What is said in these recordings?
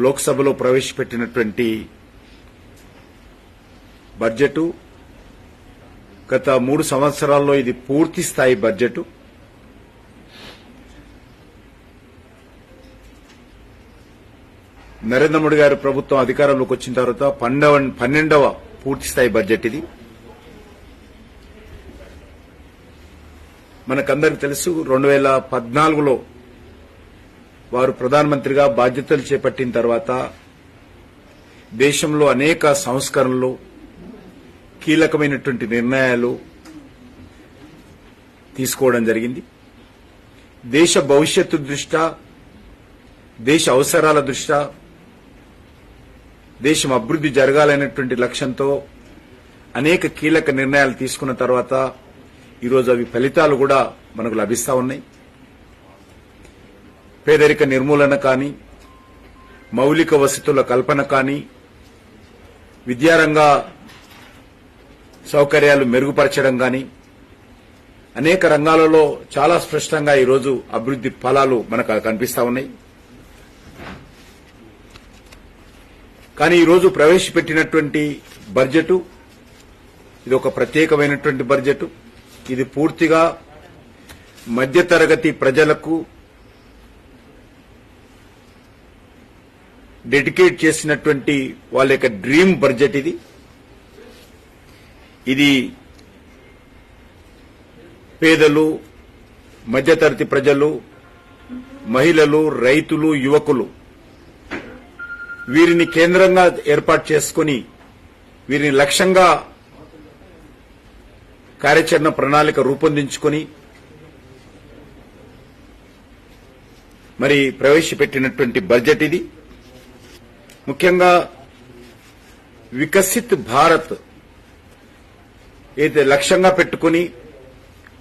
లోక్సభలో ప్రవేశపెట్టినటువంటి బడ్జెట్ గత 3 సంవత్సరాల్లో ఇది పూర్తి స్థాయి బడ్జెట్. నరేంద్ర మోడీ గారి ప్రభుత్వం అధికారంలోకి వచ్చిన తర్వాత 12వ పూర్తి స్థాయి బడ్జెట్ ఇది. మనకందరికి తెలుసు 2014లో వారు ప్రధానమంత్రిగా బాధ్యతలు చేపట్టిన తర్వాత దేశంలో అనేక సంస్కరణలు, కీలకమైనటువంటి నిర్ణయాలు తీసుకోవడం జరిగింది. దేశ భవిష్యత్తు దృష్ట్యా, దేశ అవసరాల దృష్ట్యా, దేశం అభివృద్ది జరగాలనేటువంటి లక్ష్యంతో అనేక కీలక నిర్ణయాలు తీసుకున్న తర్వాత ఈరోజు అవి ఫలితాలు కూడా మనకు లభిస్తా ఉన్నాయి. పేదరిక నిర్మూలన కానీ, మౌలిక వసతుల కల్పన కానీ, విద్యారంగ సౌకర్యాలు మెరుగుపరచడం కానీ, అనేక రంగాలలో చాలా స్పష్టంగా ఈరోజు అభివృద్ది ఫలాలు మనకు కనిపిస్తా ఉన్నాయి. కానీ ఈరోజు ప్రవేశపెట్టినటువంటి బడ్జెట్ ఇది ఒక ప్రత్యేకమైనటువంటి బడ్జెట్. ఇది పూర్తిగా మధ్యతరగతి ప్రజలకు డెడికేట్ చేసినటువంటి వాళ్ళ యొక్క డ్రీమ్ బడ్జెట్ ఇది. ఇది పేదలు, మధ్యతరగతి ప్రజలు, మహిళలు, రైతులు, యువకులు వీరిని కేంద్రంగా ఏర్పాటు చేసుకుని వీరిని లక్ష్యంగా కార్యాచరణ ప్రణాళిక రూపొందించుకుని మరి ప్రవేశపెట్టినటువంటి బడ్జెట్ ఇది. ముఖ్యంగా వికసిత్ భారత్ ఏదైతే లక్ష్యంగా పెట్టుకుని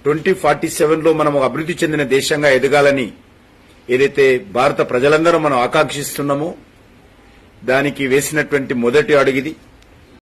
2047లో మనం అభివృద్ది చెందిన దేశంగా ఎదగాలని ఏదైతే భారత ప్రజలందరూ మనం ఆకాంక్షిస్తున్నామో దానికి వేసినటువంటి మొదటి అడుగు ఇది.